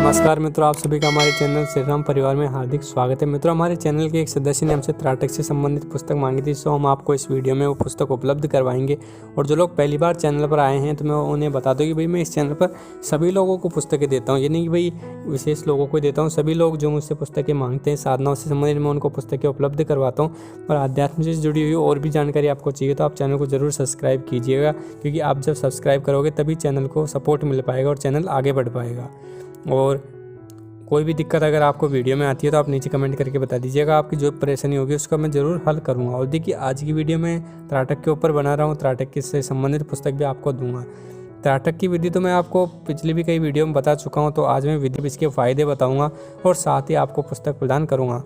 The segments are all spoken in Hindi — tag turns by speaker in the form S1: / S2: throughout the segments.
S1: नमस्कार मित्रों, आप सभी का हमारे चैनल श्री राम परिवार में हार्दिक स्वागत है। मित्रों, हमारे चैनल के एक सदस्य ने हमसे त्राटक से संबंधित पुस्तक मांगी थी, सो हम आपको इस वीडियो में वो पुस्तक उपलब्ध करवाएंगे। और जो लोग पहली बार चैनल पर आए हैं तो मैं उन्हें बता दूँ कि भाई मैं इस चैनल पर सभी लोगों को पुस्तकें देता हूँ, ये नहीं कि भाई विशेष लोगों को देता हूँ। सभी लोग जो मुझसे पुस्तकें मांगते हैं, साधनाओं से संबंधित, मैं उनको पुस्तकें उपलब्ध करवाता हूँ। और अध्यात्म से जुड़ी हुई और भी जानकारी आपको चाहिए तो आप चैनल को ज़रूर सब्सक्राइब कीजिएगा, क्योंकि आप जब सब्सक्राइब करोगे तभी चैनल को सपोर्ट मिल पाएगा और चैनल आगे बढ़ पाएगा। और कोई भी दिक्कत अगर आपको वीडियो में आती है तो आप नीचे कमेंट करके बता दीजिएगा, आपकी जो परेशानी होगी उसका मैं ज़रूर हल करूँगा। और देखिए, आज की वीडियो में त्राटक के ऊपर बना रहा हूँ, त्राटक से संबंधित पुस्तक भी आपको दूंगा। त्राटक की विधि तो मैं आपको पिछली भी कई वीडियो में बता चुका हूँ, तो आज मैं विधि इसके फ़ायदे बताऊँगा और साथ ही आपको पुस्तक प्रदान करूँगा।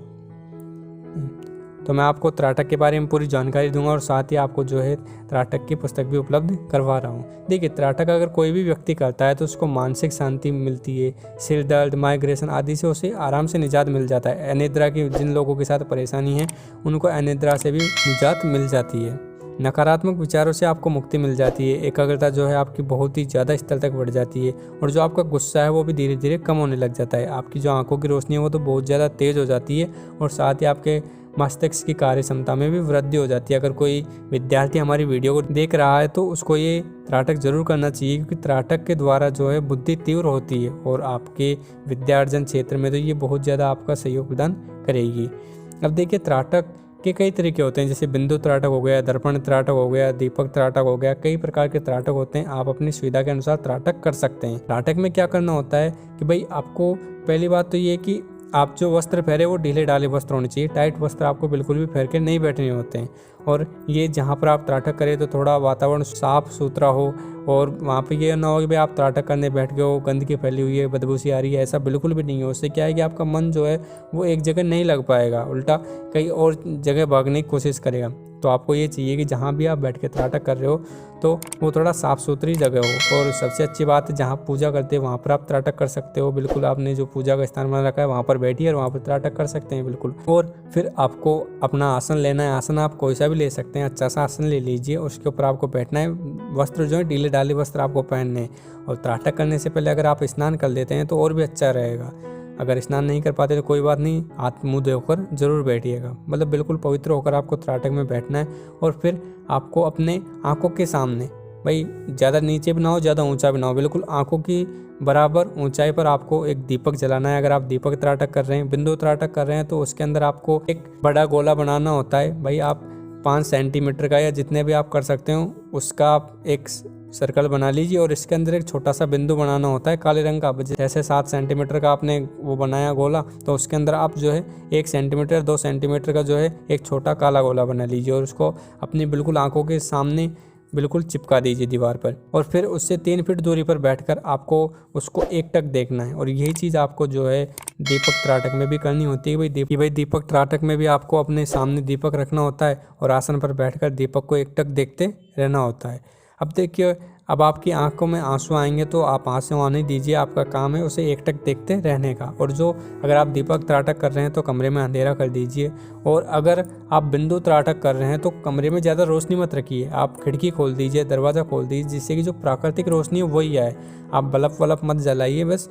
S1: तो मैं आपको त्राटक के बारे में पूरी जानकारी दूंगा और साथ ही आपको जो है त्राटक की पुस्तक भी उपलब्ध करवा रहा हूँ। देखिए, त्राटक अगर कोई भी व्यक्ति करता है तो उसको मानसिक शांति मिलती है, सिर दर्द, माइग्रेशन आदि से उसे आराम से निजात मिल जाता है। अनिद्रा की जिन लोगों के साथ परेशानी है उनको अनिद्रा से भी निजात मिल जाती है। नकारात्मक विचारों से आपको मुक्ति मिल जाती है। एकाग्रता जो है आपकी बहुत ही ज़्यादा स्तर तक बढ़ जाती है और जो आपका गुस्सा है वो भी धीरे धीरे कम होने लग जाता है। आपकी जो आंखों की रोशनी है वो तो बहुत ज़्यादा तेज़ हो जाती है और साथ ही आपके मस्तिष्क की कार्य क्षमता में भी वृद्धि हो जाती है। अगर कोई विद्यार्थी हमारी वीडियो को देख रहा है तो उसको ये त्राटक जरूर करना चाहिए, क्योंकि त्राटक के द्वारा जो है बुद्धि तीव्र होती है और आपके विद्यार्जन क्षेत्र में तो ये बहुत ज़्यादा आपका सहयोग प्रदान करेगी। अब देखिए, त्राटक के कई तरीके होते हैं, जैसे बिंदु त्राटक हो गया, दर्पण त्राटक हो गया, दीपक त्राटक हो गया। कई प्रकार के त्राटक होते हैं, आप अपनी सुविधा के अनुसार त्राटक कर सकते हैं। त्राटक में क्या करना होता है कि भाई आपको पहली बात तो ये कि आप जो वस्त्र पहरे वो ढीले ढाले वस्त्र होने चाहिए। टाइट वस्त्र आपको बिल्कुल भी पहन के नहीं बैठने होते हैं। और ये जहाँ पर आप त्राटक करें तो थोड़ा वातावरण साफ सुथरा हो और वहाँ पे ये ना हो कि भाई आप त्राटक करने बैठ गए हो, गंदगी फैली हुई है, बदबू सी आ रही है, ऐसा बिल्कुल भी नहीं हो। उससे क्या है कि आपका मन जो है वो एक जगह नहीं लग पाएगा, उल्टा कई और जगह भागने की कोशिश करेगा। तो आपको ये चाहिए कि जहाँ भी आप बैठ के त्राटक कर रहे हो तो वो थोड़ा साफ़ सुथरी जगह हो। और सबसे अच्छी बात है, जहाँ पूजा करते हैं वहाँ पर आप त्राटक कर सकते हो। बिल्कुल आपने जो पूजा का स्थान बना रखा है वहाँ पर बैठिए और वहाँ पर त्राटक कर सकते हैं बिल्कुल। और फिर आपको अपना आसन लेना है। आसन आप कोई सा भी ले सकते हैं, अच्छा सा आसन ले लीजिए और उसके ऊपर आपको बैठना है। वस्त्र जो है ढीले ढाले वस्त्र आपको पहनने हैं। और त्राटक करने से पहले अगर आप स्नान कर लेते हैं तो और भी अच्छा रहेगा। अगर स्नान नहीं कर पाते तो कोई बात नहीं, हाथ मुँह धोकर जरूर बैठिएगा। मतलब बिल्कुल पवित्र होकर आपको त्राटक में बैठना है। और फिर आपको अपने आंखों के सामने, भाई ज़्यादा नीचे भी ना हो, ज़्यादा ऊंचा भी ना हो, बिल्कुल आंखों की बराबर ऊंचाई पर आपको एक दीपक जलाना है। अगर आप दीपक त्राटक कर रहे हैं, बिंदु त्राटक कर रहे हैं, तो उसके अंदर आपको एक बड़ा गोला बनाना होता है। भाई आप 5 सेंटीमीटर का या जितने भी आप कर सकते हो उसका आप एक सर्कल बना लीजिए और इसके अंदर एक छोटा सा बिंदु बनाना होता है काले रंग का। जैसे 7 सेंटीमीटर का आपने वो बनाया गोला, तो उसके अंदर आप जो है 1 सेंटीमीटर 2 सेंटीमीटर का जो है एक छोटा काला गोला बना लीजिए और उसको अपनी बिल्कुल आंखों के सामने बिल्कुल चिपका दीजिए दीवार पर। और फिर उससे 3 फीट दूरी पर बैठकर आपको उसको एकटक देखना है। और यही चीज़ आपको जो है दीपक त्राटक में भी करनी होती है। भाई दीपक त्राटक में भी आपको अपने सामने दीपक रखना होता है और आसन पर बैठकर दीपक को एकटक देखते रहना होता है। अब देखिए, अब आपकी आंखों में आंसू आएंगे तो आप आंसू आने दीजिए, आपका काम है उसे एकटक देखते रहने का। और जो अगर आप दीपक त्राटक कर रहे हैं तो कमरे में अंधेरा कर दीजिए। और अगर आप बिंदु त्राटक कर रहे हैं तो कमरे में ज़्यादा रोशनी मत रखिए, आप खिड़की खोल दीजिए, दरवाज़ा खोल दीजिए, जिससे कि जो प्राकृतिक रोशनी है वही आए। आप बल्ब वल्ब मत जलाइए, बस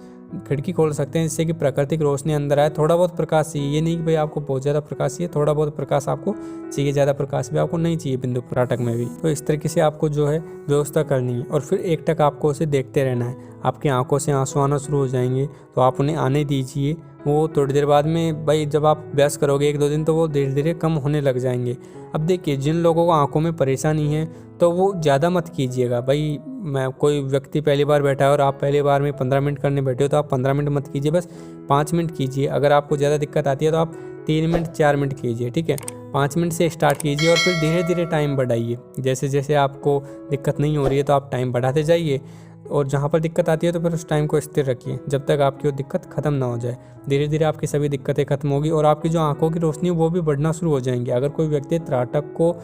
S1: खिड़की खोल सकते हैं जिससे कि प्राकृतिक रोशनी अंदर आए। थोड़ा बहुत प्रकाश चाहिए, ये नहीं कि भाई आपको बहुत ज़्यादा प्रकाश चाहिए, थोड़ा बहुत प्रकाश आपको चाहिए, ज़्यादा प्रकाश भी आपको नहीं चाहिए बिंदु त्राटक में भी। तो इस तरीके से आपको जो है व्यवस्था करनी है। और फिर एकटक आपको उसे देखते रहना है। आपकी आंखों से आंसू आना शुरू हो जाएंगे तो आप उन्हें आने दीजिए। वो थोड़ी देर बाद में, भाई जब आप अभ्यास करोगे 1-2 दिन, तो वो धीरे धीरे कम होने लग जाएंगे। अब देखिए, जिन लोगों को आंखों में परेशानी है तो वो ज़्यादा मत कीजिएगा। भाई मैं कोई व्यक्ति पहली बार बैठा है और आप पहली बार में 15 मिनट करने बैठे हो तो आप 15 मिनट मत कीजिए, बस 5 मिनट कीजिए। अगर आपको ज़्यादा दिक्कत आती है तो आप 3 मिनट 4 मिनट कीजिए, ठीक है। 5 मिनट से स्टार्ट कीजिए और फिर धीरे धीरे टाइम बढ़ाइए। जैसे जैसे आपको दिक्कत नहीं हो रही है तो आप टाइम बढ़ाते जाइए और जहाँ पर दिक्कत आती है तो फिर उस टाइम को स्थिर रखिए जब तक आपकी वो दिक्कत ख़त्म ना हो जाए। धीरे धीरे आपकी सभी दिक्कतें खत्म होगी और आपकी जो आंखों की रोशनी वो भी बढ़ना शुरू हो जाएंगी। अगर कोई व्यक्ति त्राटक को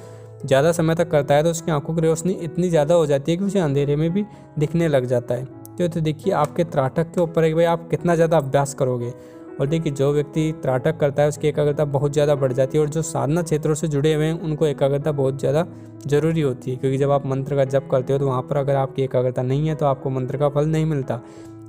S1: ज़्यादा समय तक करता है तो उसकी आंखों की रोशनी इतनी ज़्यादा हो जाती है कि उसे अंधेरे में भी दिखने लग जाता है। तो देखिए, आपके त्राटक के ऊपर है कि भाई आप कितना ज़्यादा अभ्यास करोगे। और देखिए, जो व्यक्ति त्राटक करता है उसकी एकाग्रता बहुत ज़्यादा बढ़ जाती है। और जो साधना क्षेत्रों से जुड़े हुए हैं उनको एकाग्रता बहुत ज़्यादा ज़रूरी होती है, क्योंकि जब आप मंत्र का जप करते हो तो वहाँ पर अगर आपकी एकाग्रता नहीं है तो आपको मंत्र का फल नहीं मिलता।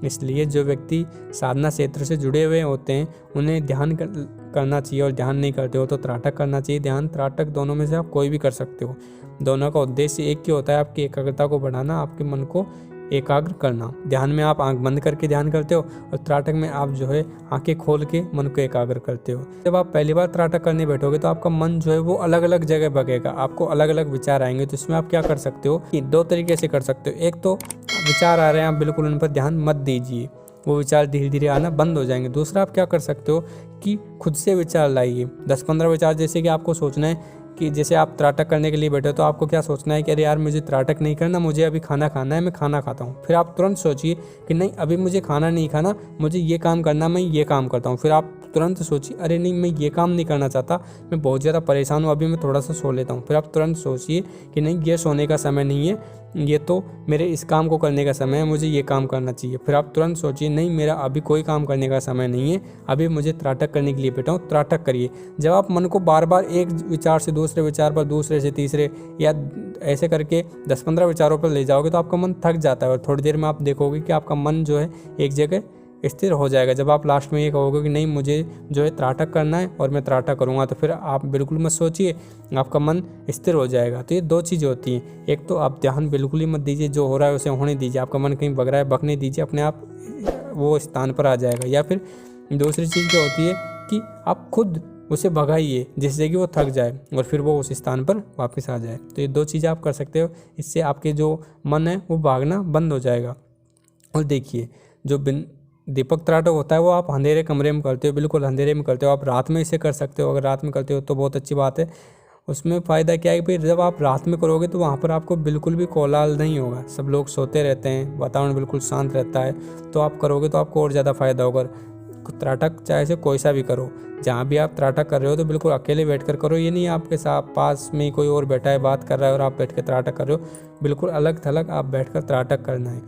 S1: इसलिए जो व्यक्ति साधना क्षेत्र से जुड़े हुए होते हैं उन्हें ध्यान करना चाहिए, और ध्यान नहीं करते हो तो त्राटक करना चाहिए। ध्यान त्राटक दोनों में से आप कोई भी कर सकते हो। दोनों का उद्देश्य एक ही होता है, आपकी एकाग्रता को बढ़ाना, आपके मन को एकाग्र करना। ध्यान में आप आंख बंद करके ध्यान करते हो और त्राटक में आप जो है आंखें खोल के मन को एकाग्र करते हो। जब आप पहली बार त्राटक करने बैठोगे तो आपका मन जो है वो अलग अलग जगह भगेगा, आपको अलग अलग विचार आएंगे। तो इसमें आप क्या कर सकते हो कि 2 तरीके से कर सकते हो। एक तो विचार आ रहे हैं, आप बिल्कुल उन पर ध्यान मत दीजिए, वो विचार धीरे धीरे आना बंद हो जाएंगे। दूसरा आप क्या कर सकते हो कि खुद से विचार लाइए, 10-15 विचार। जैसे कि आपको सोचना है कि जैसे आप त्राटक करने के लिए बैठे हो तो आपको क्या सोचना है कि अरे यार मुझे त्राटक नहीं करना, मुझे अभी खाना खाना है, मैं खाना खाता हूँ। फिर आप तुरंत सोचिए कि नहीं अभी मुझे खाना नहीं खाना, मुझे ये काम करना, मैं ये काम करता हूँ। फिर आप तुरंत सोचिए अरे नहीं मैं ये काम नहीं करना चाहता, मैं बहुत ज़्यादा परेशान हूँ, अभी मैं थोड़ा सा सो लेता हूँ। फिर आप तुरंत सोचिए कि नहीं ये सोने का समय नहीं है, ये तो मेरे इस काम को करने का समय है, मुझे ये काम करना चाहिए। फिर आप तुरंत सोचिए नहीं मेरा अभी कोई काम करने का समय नहीं है, अभी मुझे त्राटक करने के लिए बैठा हूँ, त्राटक करिए। जब आप मन को बार बार एक विचार से दूसरे विचार पर, दूसरे से तीसरे, या ऐसे करके 10-15 विचारों पर ले जाओगे तो आपका मन थक जाता है और थोड़ी देर में आप देखोगे कि आपका मन जो है एक जगह स्थिर हो जाएगा। जब आप लास्ट में ये कहोगे कि नहीं मुझे जो है त्राटक करना है और मैं त्राटक करूँगा, तो फिर आप बिल्कुल मत सोचिए, आपका मन स्थिर हो जाएगा। तो ये 2 चीज़ें होती हैं। एक तो आप ध्यान बिल्कुल ही मत दीजिए, जो हो रहा है उसे होने दीजिए, आपका मन कहीं भग रहा है भगने दीजिए, अपने आप वो स्थान पर आ जाएगा। या फिर दूसरी चीज़ क्या होती है कि आप खुद उसे भगाइए जिससे कि वो थक जाए और फिर वो उस स्थान पर वापस आ जाए। तो ये 2 चीज़ें आप कर सकते हो, इससे आपके जो मन है वो भागना बंद हो जाएगा। और देखिए जो दीपक त्राटक होता है वो आप अंधेरे कमरे में करते हो, बिल्कुल अंधेरे में करते हो। आप रात में इसे कर सकते हो, अगर रात में करते हो तो बहुत अच्छी बात है। उसमें फ़ायदा क्या है कि जब आप रात में करोगे तो वहाँ पर आपको बिल्कुल भी कोलाहल नहीं होगा, सब लोग सोते रहते हैं, वातावरण बिल्कुल शांत रहता है। तो आप करोगे तो आपको और ज़्यादा फ़ायदा होगा। त्राटक चाहे से कोई सा भी करो, जहाँ भी आप त्राटक कर रहे हो तो बिल्कुल अकेले बैठ कर करो। ये नहीं आपके साथ पास में कोई और बैठा है बात कर रहा है और आप बैठ कर त्राटक कर रहे हो, बिल्कुल अलग थलग आप बैठ कर त्राटक करना है।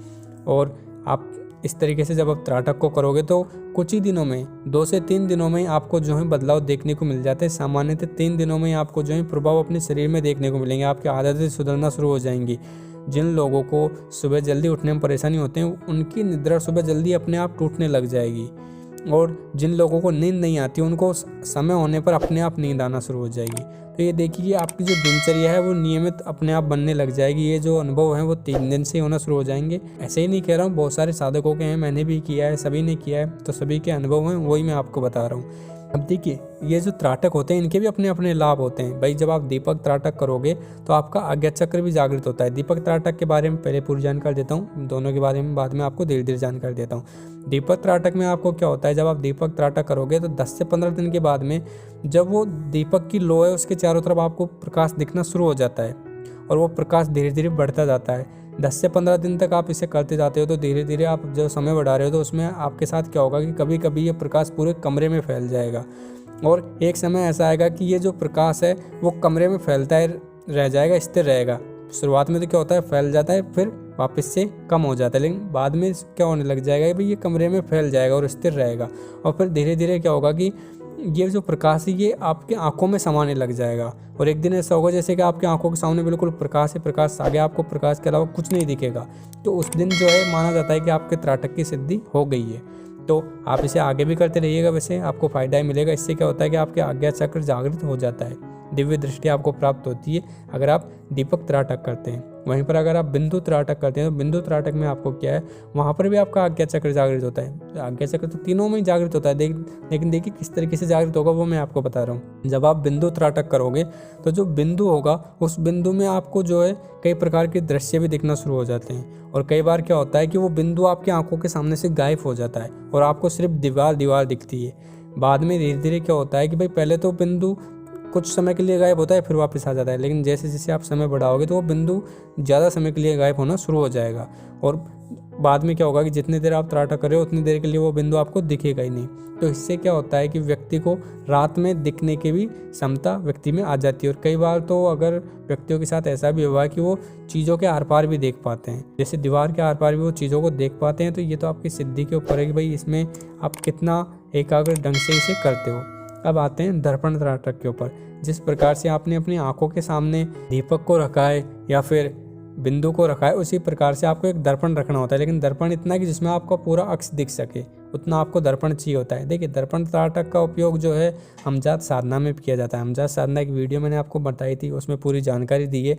S1: और आप इस तरीके से जब आप त्राटक को करोगे तो कुछ ही दिनों में, 2 से 3 दिनों में आपको जो है बदलाव देखने को मिल जाते हैं। सामान्यतः 3 दिनों में आपको जो है प्रभाव अपने शरीर में देखने को मिलेंगे, आपकी आदतें सुधरना शुरू हो जाएंगी। जिन लोगों को सुबह जल्दी उठने में परेशानी होती है उनकी निद्रा सुबह जल्दी अपने आप टूटने लग जाएगी, और जिन लोगों को नींद नहीं आती उनको समय होने पर अपने आप नींद आना शुरू हो जाएगी। तो ये देखिए कि आपकी जो दिनचर्या है वो नियमित अपने आप बनने लग जाएगी। ये जो अनुभव है वो 3 दिन से होना शुरू हो जाएंगे। ऐसे ही नहीं कह रहा हूँ, बहुत सारे साधकों के हैं, मैंने भी किया है, सभी ने किया है, तो सभी के अनुभव हैं वही मैं आपको बता रहा हूँ। अब देखिए ये जो त्राटक होते हैं इनके भी अपने अपने लाभ होते हैं भाई। जब आप दीपक त्राटक करोगे तो आपका आज्ञा चक्र भी जागृत होता है। दीपक त्राटक के बारे में पहले पूरी जानकारी देता हूँ, दोनों के बारे में बाद में आपको धीरे धीरे जानकारी देता हूँ। दीपक त्राटक में आपको क्या होता है, जब आप दीपक त्राटक करोगे तो 10 से 15 दिन के बाद में जब वो दीपक की लो है उसके चारों तरफ आपको प्रकाश दिखना शुरू हो जाता है और वो प्रकाश धीरे धीरे बढ़ता जाता है। 10 से 15 दिन तक आप इसे करते जाते हो तो धीरे धीरे आप जो समय बढ़ा रहे हो तो उसमें आपके साथ क्या होगा कि कभी कभी ये प्रकाश पूरे कमरे में फैल जाएगा, और एक समय ऐसा आएगा कि ये जो प्रकाश है वो कमरे में फैलता है रह जाएगा, स्थिर रहेगा। शुरुआत में तो क्या होता है फैल जाता है, फिर वापस से कम हो जाता है, लेकिन बाद में क्या होने लग जाएगा कि भाई ये कमरे में फैल जाएगा और स्थिर रहेगा। और फिर धीरे धीरे क्या होगा कि ये जो प्रकाश है ये आपकी आंखों में समाने लग जाएगा, और एक दिन ऐसा होगा जैसे कि आपकी आंखों के सामने बिल्कुल प्रकाश है, प्रकाश आगे आपको प्रकाश के अलावा कुछ नहीं दिखेगा। तो उस दिन जो है माना जाता है कि आपके त्राटक की सिद्धि हो गई है। तो आप इसे आगे भी करते रहिएगा, वैसे आपको फ़ायदा ही मिलेगा। इससे क्या होता है कि आपके आज्ञा चक्र जागृत हो जाता है, दिव्य दृष्टि आपको प्राप्त होती है अगर आप दीपक त्राटक करते हैं। वहीं पर अगर आप बिंदु त्राटक करते हैं तो बिंदु त्राटक में आपको क्या है, वहाँ पर भी आपका आज्ञा चक्र जागृत होता है। आज्ञा चक्र तो तीनों में ही जागृत होता है, लेकिन देखिए किस तरीके से जागृत होगा वो मैं आपको बता रहा हूँ। जब आप बिंदु त्राटक करोगे तो जो बिंदु होगा उस बिंदु में आपको जो है कई प्रकार के दृश्य भी दिखना शुरू हो जाते हैं, और कई बार क्या होता है कि वो बिंदु आपकी आंखों के सामने से गायब हो जाता है और आपको सिर्फ दीवार दिखती है। बाद में धीरे धीरे क्या होता है कि भाई पहले तो बिंदु कुछ समय के लिए गायब होता है फिर वापस आ जाता है, लेकिन जैसे जैसे आप समय बढ़ाओगे तो वो बिंदु ज़्यादा समय के लिए गायब होना शुरू हो जाएगा, और बाद में क्या होगा कि जितनी देर आप त्राटक कर रहे हो उतनी देर के लिए वो बिंदु आपको दिखेगा ही नहीं। तो इससे क्या होता है कि व्यक्ति को रात में दिखने की भी क्षमता व्यक्ति में आ जाती है। और कई बार तो अगर व्यक्तियों के साथ ऐसा भी हुआ कि वो चीज़ों के आर पार भी देख पाते हैं, जैसे दीवार के आर पार भी वो चीज़ों को देख पाते हैं, तो ये तो आपकी सिद्धि के ऊपर है कि भाई इसमें आप कितना एकाग्र ढंग से इसे करते हो। अब आते हैं दर्पण त्राटक के ऊपर। जिस प्रकार से आपने अपनी आंखों के सामने दीपक को रखा है या फिर बिंदु को रखा है उसी प्रकार से आपको एक दर्पण रखना होता है, लेकिन दर्पण इतना कि जिसमें आपका पूरा अक्ष दिख सके, उतना आपको दर्पण चाहिए होता है। देखिए दर्पण त्राटक का उपयोग जो है हमजात साधना में किया जाता है। हमजात साधना की वीडियो मैंने आपको बताई थी, उसमें पूरी जानकारी दी है,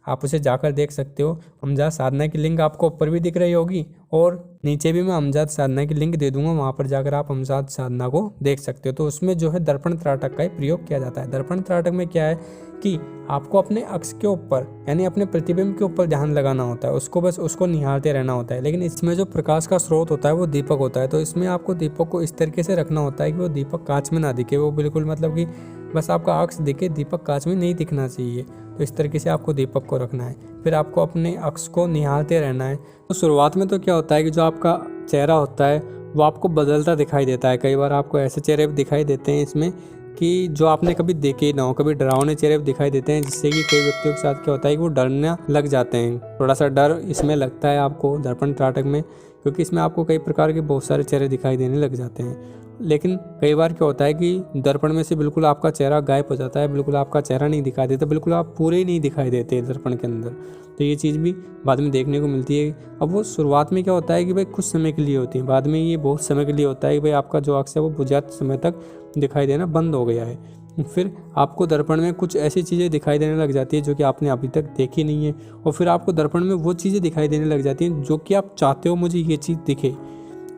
S1: आप उसे जाकर देख सकते हो। हमजात साधना की लिंक आपको ऊपर भी दिख रही होगी और नीचे भी मैं हमजात साधना की लिंक दे दूंगा, वहाँ पर जाकर आप हमजात साधना को देख सकते हो। तो उसमें जो है दर्पण त्राटक का ही प्रयोग किया जाता है। दर्पण त्राटक में क्या है कि आपको अपने अक्ष के ऊपर यानी अपने प्रतिबिंब के ऊपर ध्यान लगाना होता है, उसको बस उसको निहारते रहना होता है। लेकिन इसमें जो प्रकाश का स्रोत होता है वो दीपक होता है, तो इसमें आपको दीपक को इस तरीके से रखना होता है कि वो दीपक कांच में ना दिखे, वो बिल्कुल मतलब कि बस आपका अक्ष दिखे, दीपक कांच में नहीं दिखना चाहिए। तो इस तरीके से आपको दीपक को रखना है, फिर आपको अपने अक्ष को निहारते रहना है। तो शुरुआत में तो क्या होता है कि जो आपका चेहरा होता है वो आपको बदलता दिखाई देता है। कई बार आपको ऐसे चेहरे भी दिखाई देते हैं इसमें कि जो आपने कभी देखे ही ना हो, कभी डरावने चेहरे भी दिखाई देते हैं, जिससे कि कई व्यक्तियों के साथ क्या होता है कि वो डरना लग जाते हैं। थोड़ा सा डर इसमें लगता है आपको दर्पण त्राटक में, क्योंकि इसमें आपको कई प्रकार के बहुत सारे चेहरे दिखाई देने लग जाते हैं। लेकिन कई बार क्या होता है कि दर्पण में से बिल्कुल आपका चेहरा गायब हो जाता है, बिल्कुल आपका चेहरा नहीं दिखाई देता, बिल्कुल आप पूरे ही नहीं दिखाई देते दर्पण के अंदर। तो ये चीज़ भी बाद में देखने को मिलती है। अब वो शुरुआत में क्या होता है कि भाई कुछ समय के लिए होती है, बाद में ये बहुत समय के लिए होता है कि भाई आपका जो अक्ष है वो बुझाते समय तक दिखाई देना बंद हो गया है। फिर आपको दर्पण में कुछ ऐसी चीज़ें दिखाई देने लग जाती है जो कि आपने अभी तक देखी नहीं है, और फिर आपको दर्पण में वो चीज़ें दिखाई देने लग जाती हैं जो कि आप चाहते हो मुझे ये चीज़ दिखे।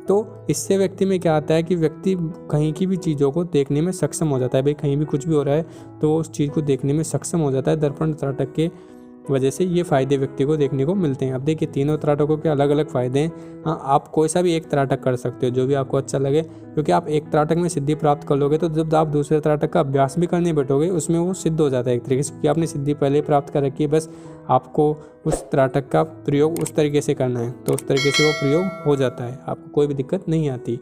S1: तो इससे व्यक्ति में क्या आता है कि व्यक्ति कहीं की भी चीज़ों को देखने में सक्षम हो जाता है। भाई कहीं भी कुछ भी हो रहा है तो उस चीज़ को देखने में सक्षम हो जाता है। दर्पण त्राटक के वजह से ये फ़ायदे व्यक्ति को देखने को मिलते हैं। अब देखिए तीनों त्राटकों के अलग अलग फ़ायदे हैं। हाँ, आप कोई सा भी एक त्राटक कर सकते हो जो भी आपको अच्छा लगे, क्योंकि आप एक त्राटक में सिद्धि प्राप्त कर लोगे तो जब आप दूसरे त्राटक का अभ्यास भी करने बैठोगे उसमें वो सिद्ध हो जाता है एक तरीके से, क्योंकि आपने सिद्धि पहले ही प्राप्त कर रखी है, बस आपको उस त्राटक का प्रयोग उस तरीके से करना है, तो उस तरीके से वो प्रयोग हो जाता है, आपको कोई भी दिक्कत नहीं आती।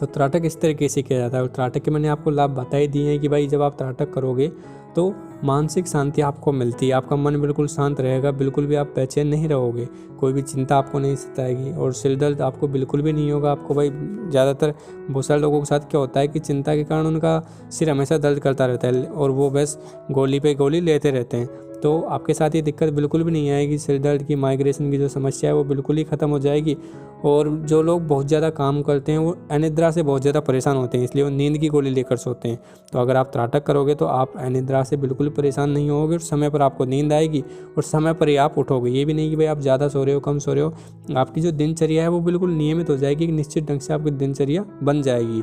S1: तो त्राटक इस तरीके से किया जाता है। और त्राटक के मैंने आपको लाभ बता ही दिए हैं कि भाई जब आप त्राटक करोगे तो मानसिक शांति आपको मिलती है, आपका मन बिल्कुल शांत रहेगा, बिल्कुल भी आप बेचैन नहीं रहोगे, कोई भी चिंता आपको नहीं सताएगी, और सिर दर्द आपको बिल्कुल भी नहीं होगा। आपको भाई ज़्यादातर बहुत सारे लोगों के साथ क्या होता है कि चिंता के कारण उनका सिर हमेशा दर्द करता रहता है और वो बस गोली पे गोली लेते रहते हैं। तो आपके साथ ये दिक्कत बिल्कुल भी नहीं आएगी। सिर दर्द की, माइग्रेशन की जो समस्या है वो बिल्कुल ही ख़त्म हो जाएगी। और जो लोग बहुत ज़्यादा काम करते हैं वो अनिद्रा से बहुत ज़्यादा परेशान होते हैं, इसलिए वो नींद की गोली लेकर सोते हैं। तो अगर आप त्राटक करोगे तो आप अनिद्रा से बिल्कुल परेशान नहीं होगे, और समय पर आपको नींद आएगी और समय पर ही आप उठोगे। ये भी नहीं कि भाई आप ज़्यादा सो रहे हो, कम सो रहे हो, आपकी जो दिनचर्या है वो बिल्कुल नियमित हो जाएगी, निश्चित ढंग से आपकी दिनचर्या बन जाएगी।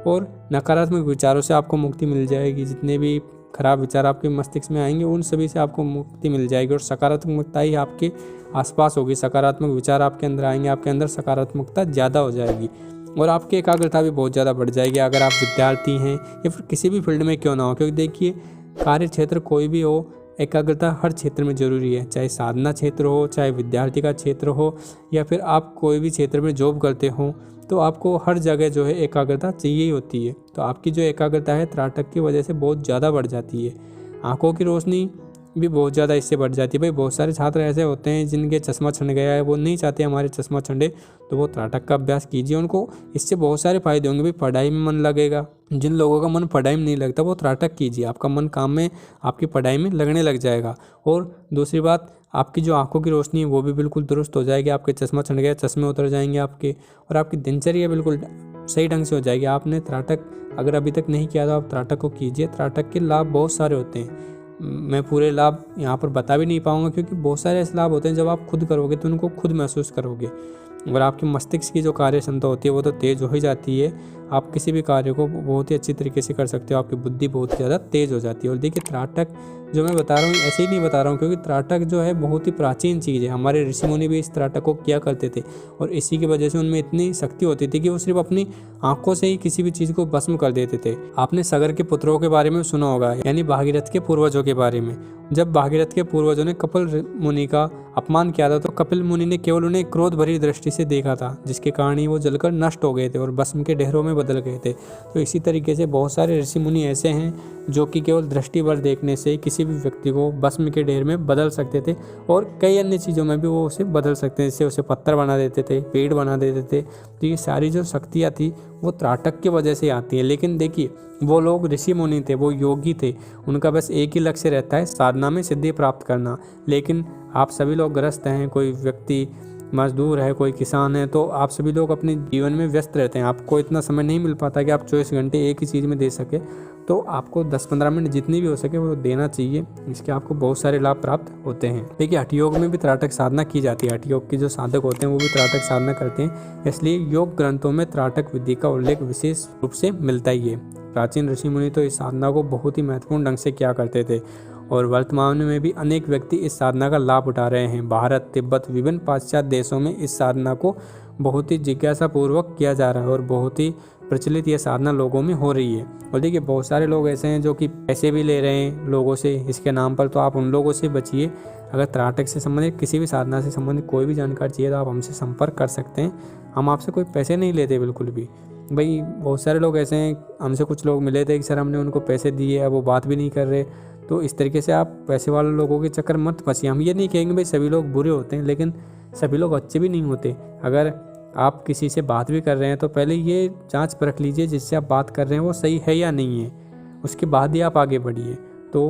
S1: और नकारात्मक विचारों से आपको मुक्ति मिल जाएगी। जितने भी खराब विचार आपके मस्तिष्क में आएंगे उन सभी से आपको मुक्ति मिल जाएगी, और सकारात्मकता ही आपके आसपास होगी। सकारात्मक विचार आपके अंदर आएंगे, आपके अंदर सकारात्मकता ज़्यादा हो जाएगी, और आपकी एकाग्रता भी बहुत ज़्यादा बढ़ जाएगी। अगर आप विद्यार्थी हैं या फिर किसी भी फील्ड में क्यों ना हो, क्योंकि देखिए कार्य क्षेत्र कोई भी हो, एकाग्रता हर क्षेत्र में ज़रूरी है, चाहे साधना क्षेत्र हो, चाहे विद्यार्थी का क्षेत्र हो, या फिर आप कोई भी क्षेत्र में जॉब करते हो, तो आपको हर जगह जो है एकाग्रता चाहिए ही होती है। तो आपकी जो एकाग्रता है त्राटक की वजह से बहुत ज़्यादा बढ़ जाती है। आंखों की रोशनी भी बहुत ज़्यादा इससे बढ़ जाती है। भाई बहुत सारे छात्र ऐसे होते हैं जिनके चश्मा छंट गया है, वो नहीं चाहते हमारे चश्मा छंटे, तो वो त्राटक का अभ्यास कीजिए, उनको इससे बहुत सारे फायदे होंगे। भाई पढ़ाई में मन लगेगा, जिन लोगों का मन पढ़ाई में नहीं लगता वो त्राटक कीजिए, आपका मन काम में, आपकी पढ़ाई में लगने लग जाएगा। और दूसरी बात, आपकी जो आंखों की रोशनी है वो भी बिल्कुल दुरुस्त हो जाएगी। आपके चश्मा छंट गया, चश्मे उतर जाएंगे आपके, और आपकी दिनचर्या बिल्कुल सही ढंग से हो जाएगी। आपने त्राटक अगर अभी तक नहीं किया तो आप त्राटक को कीजिए। त्राटक के लाभ बहुत सारे होते हैं, मैं पूरे लाभ यहाँ पर बता भी नहीं पाऊँगा, क्योंकि बहुत सारे ऐसे लाभ होते हैं जब आप खुद करोगे तो उनको खुद महसूस करोगे। और आपके मस्तिष्क की जो कार्य क्षमता होती है वो तो तेज़ हो ही जाती है, आप किसी भी कार्य को बहुत ही अच्छी तरीके से कर सकते हो, आपकी बुद्धि बहुत ज़्यादा तेज़ हो जाती है। और देखिए त्राटक जो मैं बता रहा हूँ ऐसे ही नहीं बता रहा हूँ, क्योंकि त्राटक जो है बहुत ही प्राचीन चीज़ है। हमारे ऋषि मुनि भी इस त्राटक को किया करते थे, और इसी की वजह से उनमें इतनी शक्ति होती थी कि वो सिर्फ अपनी आंखों से ही किसी भी चीज़ को भस्म कर देते थे। आपने सगर के पुत्रों के बारे में सुना होगा, यानी भागीरथ के पूर्वजों के बारे में। जब भागीरथ के पूर्वजों ने कपिल मुनि का अपमान किया था तो कपिल मुनि ने केवल उन्हें क्रोध भरी दृष्टि से देखा था, जिसके कारण ही वो जलकर नष्ट हो गए थे और भस्म के ढेरों में बदल गए थे। तो इसी तरीके से बहुत सारे ऋषि मुनि ऐसे हैं जो कि केवल दृष्टि भर देखने से, किसी किसी भी व्यक्ति को भस्म के ढेर में बदल सकते थे और कई अन्य चीज़ों में भी वो उसे बदल सकते हैं, जैसे उसे पत्थर बना देते थे, पेड़ बना देते थे। तो ये सारी जो शक्तियाँ थी वो त्राटक की वजह से आती हैं। लेकिन देखिए वो लोग ऋषि मुनि थे, वो योगी थे, उनका बस एक ही लक्ष्य रहता है, साधना में सिद्धि प्राप्त करना। लेकिन आप सभी लोग ग्रस्त हैं, कोई व्यक्ति मजदूर है, कोई किसान है, तो आप सभी लोग अपने जीवन में व्यस्त रहते हैं। आपको इतना समय नहीं मिल पाता कि आप 24 घंटे एक ही चीज़ में दे सके। तो आपको 10-15 मिनट जितनी भी हो सके वो देना चाहिए, इसके आपको बहुत सारे लाभ प्राप्त होते हैं। देखिए हठ योग में भी त्राटक साधना की जाती है। हठ योग के जो साधक होते हैं वो भी त्राटक साधना करते हैं, इसलिए योग ग्रंथों में त्राटक विधि का उल्लेख विशेष रूप से मिलता ही है। प्राचीन ऋषि मुनि तो इस साधना को बहुत ही महत्वपूर्ण ढंग से किया करते थे और वर्तमान में भी अनेक व्यक्ति इस साधना का लाभ उठा रहे हैं। भारत, तिब्बत, विभिन्न पाश्चात्य देशों में इस साधना को बहुत ही जिज्ञासा पूर्वक किया जा रहा है और बहुत ही प्रचलित यह साधना लोगों में हो रही है। और देखिए बहुत सारे लोग ऐसे हैं जो कि पैसे भी ले रहे हैं लोगों से इसके नाम पर, तो आप उन लोगों से बचिए। अगर त्राटक से संबंधित किसी भी साधना से संबंधित कोई भी जानकारी चाहिए तो आप हमसे संपर्क कर सकते हैं। हम आपसे कोई पैसे नहीं लेते बिल्कुल भी। भाई बहुत सारे लोग ऐसे हैं, हमसे कुछ लोग मिले थे कि सर हमने उनको पैसे दिए, अब वो बात भी नहीं कर रहे। तो इस तरीके से आप पैसे वाले लोगों के चक्कर मत फंसिए। हम ये नहीं कहेंगे भाई सभी लोग बुरे होते हैं, लेकिन सभी लोग अच्छे भी नहीं होते। अगर आप किसी से बात भी कर रहे हैं तो पहले ये जांच परख लीजिए जिससे आप बात कर रहे हैं वो सही है या नहीं है, उसके बाद ही आप आगे बढ़िए। तो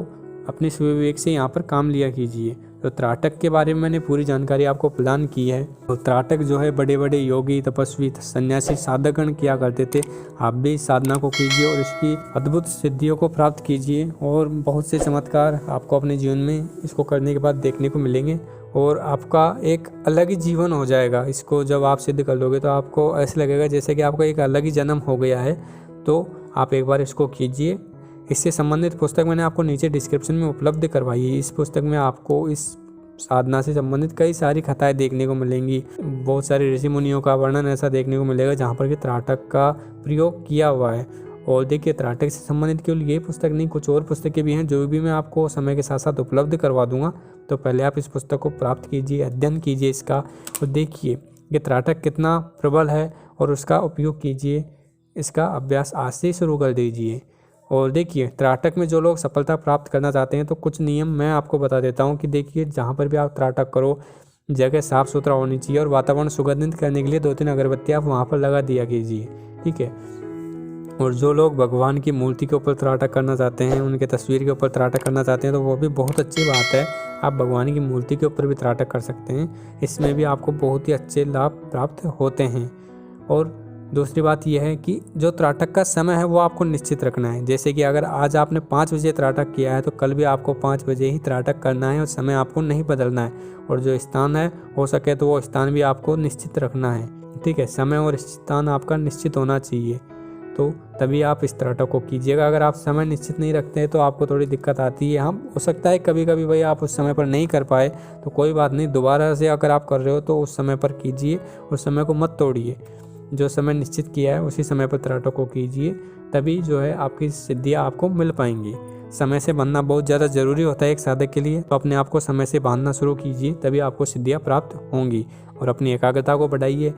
S1: अपने सुविवेक से यहाँ पर काम लिया कीजिए। तो त्राटक के बारे में मैंने पूरी जानकारी आपको प्रदान की है। तो त्राटक जो है बड़े बड़े योगी, तपस्वी, सन्यासी, साधकगण किया करते थे। आप भी इस साधना को कीजिए और इसकी अद्भुत सिद्धियों को प्राप्त कीजिए और बहुत से चमत्कार आपको अपने जीवन में इसको करने के बाद देखने को मिलेंगे और आपका एक अलग ही जीवन हो जाएगा। इसको जब आप सिद्ध कर लोगे तो आपको ऐसा लगेगा जैसे कि आपका एक अलग ही जन्म हो गया है। तो आप एक बार इसको कीजिए। इससे संबंधित पुस्तक मैंने आपको नीचे डिस्क्रिप्शन में उपलब्ध करवाई है। इस पुस्तक में आपको इस साधना से संबंधित कई सारी कथाएं देखने को मिलेंगी। बहुत सारे ऋषि मुनियों का वर्णन ऐसा देखने को मिलेगा जहाँ पर कि त्राटक का प्रयोग किया हुआ है। और देखिए त्राटक से संबंधित केवल ये पुस्तक नहीं, कुछ और पुस्तकें भी हैं जो भी मैं आपको समय के साथ साथ उपलब्ध करवा दूंगा। तो पहले आप इस पुस्तक को प्राप्त कीजिए, अध्ययन कीजिए इसका और देखिए कि त्राटक कितना प्रबल है और उसका उपयोग कीजिए। इसका अभ्यास आज से ही शुरू कर दीजिए। और देखिए त्राटक में जो लोग सफलता प्राप्त करना चाहते हैं तो कुछ नियम मैं आपको बता देता हूँ कि देखिए जहाँ पर भी आप त्राटक करो जगह साफ़ सुथरा होनी चाहिए और वातावरण सुगंधित करने के लिए 2-3 अगरबत्ती आप वहाँ पर लगा दिया कीजिए, ठीक है। और जो लोग भगवान की मूर्ति के ऊपर त्राटक करना चाहते हैं, उनके तस्वीर के ऊपर त्राटक करना चाहते हैं तो वो भी बहुत अच्छी बात है। आप भगवान की मूर्ति के ऊपर भी त्राटक कर सकते हैं, इसमें भी आपको बहुत ही अच्छे लाभ प्राप्त होते हैं। और दूसरी बात यह है कि जो त्राटक का समय है वो आपको निश्चित रखना है। जैसे कि अगर आज आपने 5 बजे त्राटक किया है तो कल भी आपको 5 बजे ही त्राटक करना है और समय आपको नहीं बदलना है। और जो स्थान है हो सके तो वो स्थान भी आपको निश्चित रखना है, ठीक है। समय और स्थान आपका निश्चित होना चाहिए, तो तभी आप इस त्राटक को कीजिएगा। अगर आप समय निश्चित नहीं रखते हैं तो आपको थोड़ी दिक्कत आती है। हम हो सकता है कभी कभी भाई आप उस समय पर नहीं कर पाए तो कोई बात नहीं, दोबारा से अगर आप कर रहे हो तो उस समय पर कीजिए, उस समय को मत तोड़िए। जो समय निश्चित किया है उसी समय पर त्राटक को कीजिए, तभी जो है आपकी सिद्धियाँ आपको मिल पाएंगी। समय से बांधना बहुत ज़्यादा ज़रूरी होता है एक साधक के लिए, तो अपने आप को समय से बांधना शुरू कीजिए, तभी आपको सिद्धियाँ प्राप्त होंगी। और अपनी एकाग्रता को बढ़ाइए।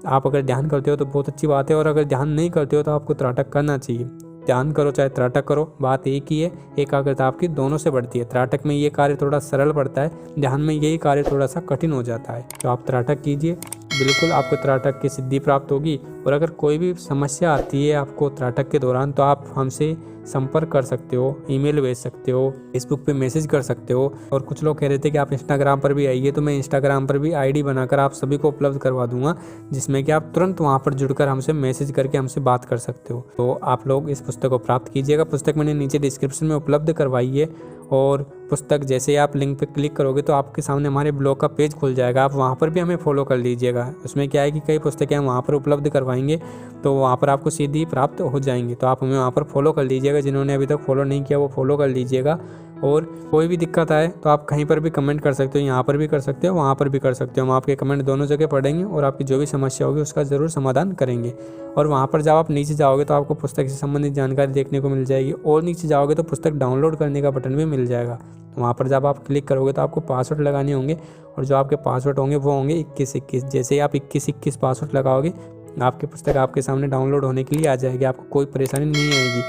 S1: आप अगर ध्यान करते हो तो बहुत अच्छी बात है, और अगर ध्यान नहीं करते हो तो आपको त्राटक करना चाहिए। ध्यान करो चाहे त्राटक करो, बात एक ही है, एकाग्रता आपकी दोनों से बढ़ती है। त्राटक में ये कार्य थोड़ा सरल पड़ता है, ध्यान में यही कार्य थोड़ा सा कठिन हो जाता है। तो आप त्राटक कीजिए, बिल्कुल आपको त्राटक की सिद्धि प्राप्त होगी। और अगर कोई भी समस्या आती है आपको त्राटक के दौरान तो आप हमसे संपर्क कर सकते हो, ईमेल भेज सकते हो, फेसबुक पे मैसेज कर सकते हो। और कुछ लोग कह रहे थे कि आप इंस्टाग्राम पर भी आइए, तो मैं इंस्टाग्राम पर भी आईडी बनाकर आप सभी को उपलब्ध करवा दूंगा, जिसमें कि आप तुरंत वहां पर जुड़कर हमसे मैसेज करके हमसे बात कर सकते हो। तो आप लोग इस पुस्तक को प्राप्त कीजिएगा। पुस्तक मैंने नीचे डिस्क्रिप्शन में उपलब्ध करवाई है। और पुस्तक जैसे ही आप लिंक पे क्लिक करोगे तो आपके सामने हमारे ब्लॉग का पेज खुल जाएगा, आप वहाँ पर भी हमें फॉलो कर लीजिएगा। उसमें क्या है कि कई पुस्तकें हम वहाँ पर उपलब्ध करवाएंगे, तो वहाँ पर आपको सीधी प्राप्त हो जाएंगी। तो आप हमें वहाँ पर फॉलो कर लीजिएगा, जिन्होंने अभी तक फॉलो नहीं किया वो फॉलो कर लीजिएगा। और कोई भी दिक्कत आए तो आप कहीं पर भी कमेंट कर सकते हो, यहाँ पर भी कर सकते हो, वहाँ पर भी कर सकते हो। हम आपके कमेंट दोनों जगह पढ़ेंगे और आपकी जो भी समस्या होगी उसका ज़रूर समाधान करेंगे। और वहाँ पर जब आप नीचे जाओगे तो आपको पुस्तक से संबंधित जानकारी देखने को मिल जाएगी, और नीचे जाओगे तो पुस्तक डाउनलोड करने का बटन भी मिल जाएगा। वहाँ पर जब आप क्लिक करोगे तो आपको पासवर्ड लगाने होंगे, और जो आपके पासवर्ड होंगे वो होंगे 2121। जैसे ही आप 2121 पासवर्ड लगाओगे आपकी पुस्तक आपके सामने डाउनलोड होने के लिए आ जाएगी, आपको कोई परेशानी नहीं आएगी।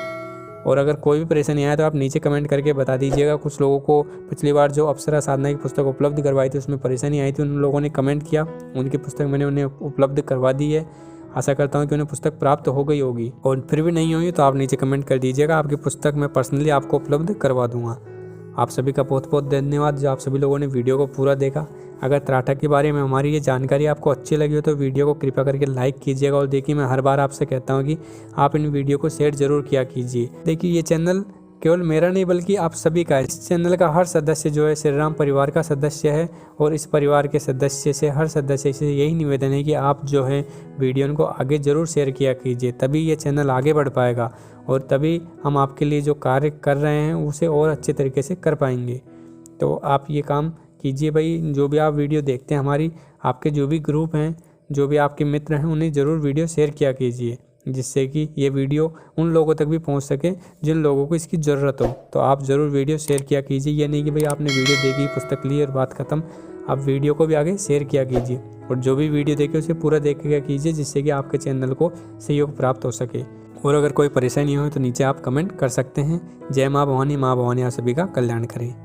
S1: और अगर कोई भी परेशानी आए तो आप नीचे कमेंट करके बता दीजिएगा। कुछ लोगों को पिछली बार जो अप्सरा साधना की पुस्तक उपलब्ध करवाई थी उसमें परेशानी आई थी, उन लोगों ने कमेंट किया, उनकी पुस्तक मैंने उन्हें उपलब्ध करवा दी है। आशा करता हूँ कि उन्हें पुस्तक प्राप्त हो गई होगी, और फिर भी नहीं हुई तो आप नीचे कमेंट कर दीजिएगा, आपकी पुस्तक मैं पर्सनली आपको उपलब्ध करवा दूंगा। आप सभी का बहुत बहुत धन्यवाद जो आप सभी लोगों ने वीडियो को पूरा देखा। अगर त्राटक के बारे में हमारी ये जानकारी आपको अच्छी लगी हो तो वीडियो को कृपया करके लाइक कीजिएगा। और देखिए, मैं हर बार आपसे कहता हूँ कि आप इन वीडियो को शेयर जरूर किया कीजिए। देखिए, ये चैनल केवल मेरा नहीं बल्कि आप सभी का है। इस चैनल का हर सदस्य जो है श्री राम परिवार का सदस्य है, और इस परिवार के सदस्य से हर सदस्य से यही निवेदन है कि आप जो है वीडियो को आगे ज़रूर शेयर किया कीजिए, तभी ये चैनल आगे बढ़ पाएगा और तभी हम आपके लिए जो कार्य कर रहे हैं उसे और अच्छे तरीके से कर पाएंगे। तो आप ये काम कीजिए भाई, जो भी आप वीडियो देखते हैं हमारी, आपके जो भी ग्रुप हैं, जो भी आपके मित्र हैं, उन्हें ज़रूर वीडियो शेयर किया कीजिए, जिससे कि ये वीडियो उन लोगों तक भी पहुंच सके जिन लोगों को इसकी ज़रूरत हो। तो आप ज़रूर वीडियो शेयर किया कीजिए। ये नहीं कि भाई आपने वीडियो देखी, पुस्तक ली और बात ख़त्म। आप वीडियो को भी आगे शेयर किया कीजिए, और जो भी वीडियो देखे उसे पूरा देख किया कीजिए, जिससे कि आपके चैनल को सहयोग प्राप्त हो सके। और अगर कोई परेशानी हो तो नीचे आप कमेंट कर सकते हैं। जय माँ भवानी, माँ भवानी आप सभी का कल्याण करें।